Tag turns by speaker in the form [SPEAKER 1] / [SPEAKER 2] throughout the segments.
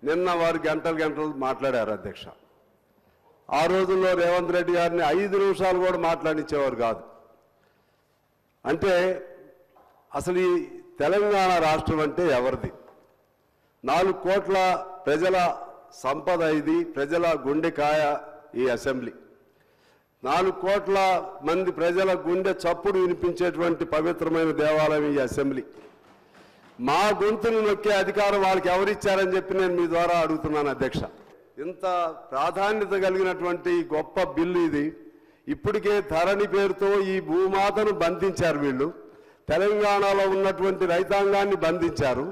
[SPEAKER 1] నిన్న వారు గంటలు మాట్లాడారు అధ్యక్ష. ఆ రోజుల్లో రేవంత్ రెడ్డి గారిని 5 నిమిషాలు కూడా మాట్లాడించేవారు కాదు. అంటే అసలు ఈ తెలంగాణ రాష్ట్రం అంటే ఎవరిది? 4 కోట్ల ప్రజల సంపద ఇది, ప్రజల గుండెకాయ ఈ అసెంబ్లీ. 4 కోట్ల మంది ప్రజల గుండె చప్పుడు వినిపించేటువంటి పవిత్రమైన దేవాలయం ఈ అసెంబ్లీ. మా గొంతును నొక్కే అధికారం వాళ్ళకి ఎవరిచ్చారని చెప్పి నేను మీ ద్వారా అడుగుతున్నాను అధ్యక్ష. ఇంత ప్రాధాన్యత కలిగినటువంటి గొప్ప బిల్లు ఇది. ఇప్పటికే ధరణి పేరుతో ఈ భూమాతను బంధించారు వీళ్ళు. తెలంగాణలో ఉన్నటువంటి రైతాంగాన్ని బంధించారు.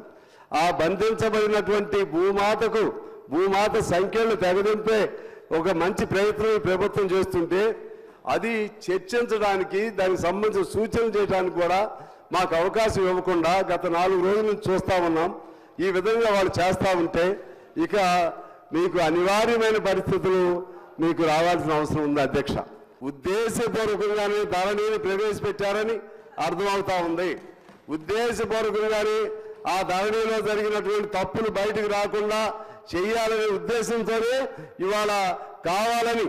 [SPEAKER 1] ఆ బంధించబడినటువంటి భూమాత సంఖ్యలను తెగదింపే ఒక మంచి ప్రయత్నం ప్రభుత్వం చేస్తుంటే అది చర్చించడానికి, దానికి సంబంధించిన సూచనలు చేయడానికి కూడా మాకు అవకాశం ఇవ్వకుండా గత 4 రోజుల నుంచి చూస్తూ ఉన్నాం. ఈ విధంగా వాళ్ళు చేస్తూ ఉంటే ఇక మీకు అనివార్యమైన పరిస్థితులు మీకు రావాల్సిన అవసరం ఉంది అధ్యక్ష. ఉద్దేశపూర్వకంగానే ధరణిని ప్రవేశపెట్టారని అర్థమవుతా ఉంది. ఉద్దేశపూర్వకంగానే ఆ ధరణిలో జరిగినటువంటి తప్పులు బయటకు రాకుండా చేయాలనే ఉద్దేశంతోనే ఇవాళ కావాలని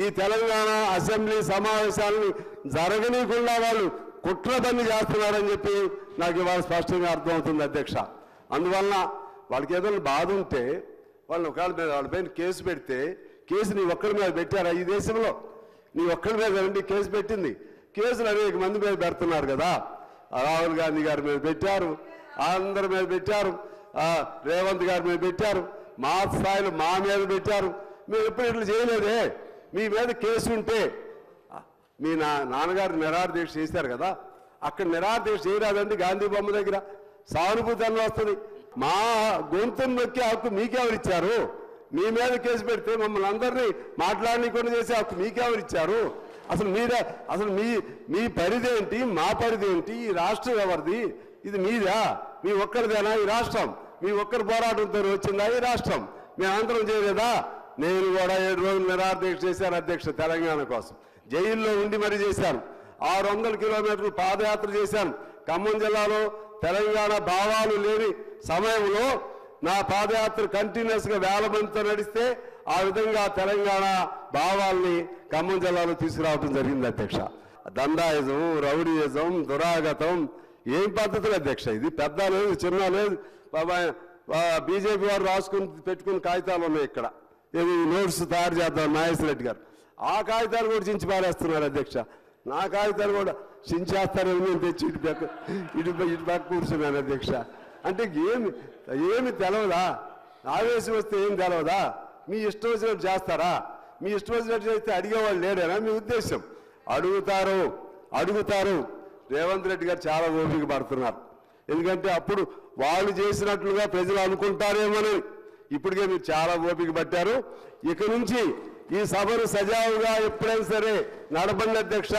[SPEAKER 1] ఈ తెలంగాణ అసెంబ్లీ సమావేశాలను జరగనీయకుండా వాళ్ళు కుట్రబన్ని చేస్తున్నారని చెప్పి నాకు ఇవాళ స్పష్టంగా అర్థమవుతుంది అధ్యక్ష. అందువలన వాళ్ళకి ఏదైనా బాధ ఉంటే వాళ్ళని వాళ్ళపైన కేసు పెడితే, కేసు నీ ఒక్కడి మీద పెట్టారా ఈ దేశంలో? నీ ఒక్కడి మీద రండి కేసు పెట్టింది. కేసులు అనేక మంది మీద పెడుతున్నారు కదా. రాహుల్ గాంధీ గారి మీద పెట్టారు, అందరి మీద పెట్టారు, రేవంత్ గారి మీద పెట్టారు, మా స్థాయిలో మా మీద పెట్టారు. మీరు ఎప్పుడు ఇట్లా చేయలేదే. మీ మీద కేసు ఉంటే మీ నాన్నగారు నిరాహార దీక్ష చేశారు కదా, అక్కడ నిరాహార దీక్ష చేయరాదండి గాంధీ బొమ్మ దగ్గర. సానుభూతి అన్న వస్తుంది. మా గొంతును నొక్కే హక్కు మీకెవరిచ్చారు? మీ మీద కేసు పెడితే మమ్మల్ని అందరినీ మాట్లాడనీకుండా చేసే హక్కు మీకెవరిచ్చారు? అసలు మీ పరిధి ఏంటి, మా పరిధి ఏంటి? ఈ రాష్ట్రం ఎవరిది? ఇది మీదా? మీ ఒక్కరిదేనా ఈ రాష్ట్రం? మీ ఒక్కరి పోరాటంతో వచ్చిందా ఈ రాష్ట్రం? మేమందరం చేయలేదా? నేను కూడా 7 రోజులు నిరాహార దీక్ష చేశాను అధ్యక్ష. తెలంగాణ కోసం జైల్లో ఉండి మరీ చేశాను. 600 కిలోమీటర్లు పాదయాత్ర చేశాను. ఖమ్మం జిల్లాలో తెలంగాణ భావాలు లేని సమయంలో నా పాదయాత్ర కంటిన్యూస్గా 1000 మందితో నడిస్తే ఆ విధంగా తెలంగాణ భావాల్ని ఖమ్మం జిల్లాలో తీసుకురావడం జరిగింది అధ్యక్ష. దండాయిజం, రౌడీయిజం, దురాగతం ఏం పద్ధతులు అధ్యక్ష? ఇది పెద్ద లేదు, చిన్న లేదు. బీజేపీ వారు రాసుకుని పెట్టుకున్న కాగితాలు ఉన్నాయి ఇక్కడ. ఏది నోట్స్ తయారు చేద్దాం నాగేశ్వర రెడ్డి గారు. ఆ కాగితాలు కూడా చించి పారేస్తున్నారు అధ్యక్ష. నా కాగితాలు కూడా చించేస్తారని నేను తెచ్చి ఇటు పక్క కూర్చున్నాను అధ్యక్ష. అంటే ఏమి తెలవదా? ఆవేశం వస్తే ఏం తెలవదా? మీ ఇష్టం వచ్చినట్టు చేస్తారా? మీ ఇష్టం వచ్చినట్టు చేస్తే అడిగేవాళ్ళు లేడేనా మీ ఉద్దేశం? అడుగుతారు. రేవంత్ రెడ్డి గారు చాలా ఓపిక పడుతున్నారు. ఎందుకంటే అప్పుడు వాళ్ళు చేసినట్లుగా ప్రజలు అనుకుంటారేమోనని. ఇప్పటికే మీరు చాలా ఓపిక పట్టారు. ఇక నుంచి ఈ సభను సజావుగా ఎప్పుడైనా సరే నడపండి అధ్యక్ష.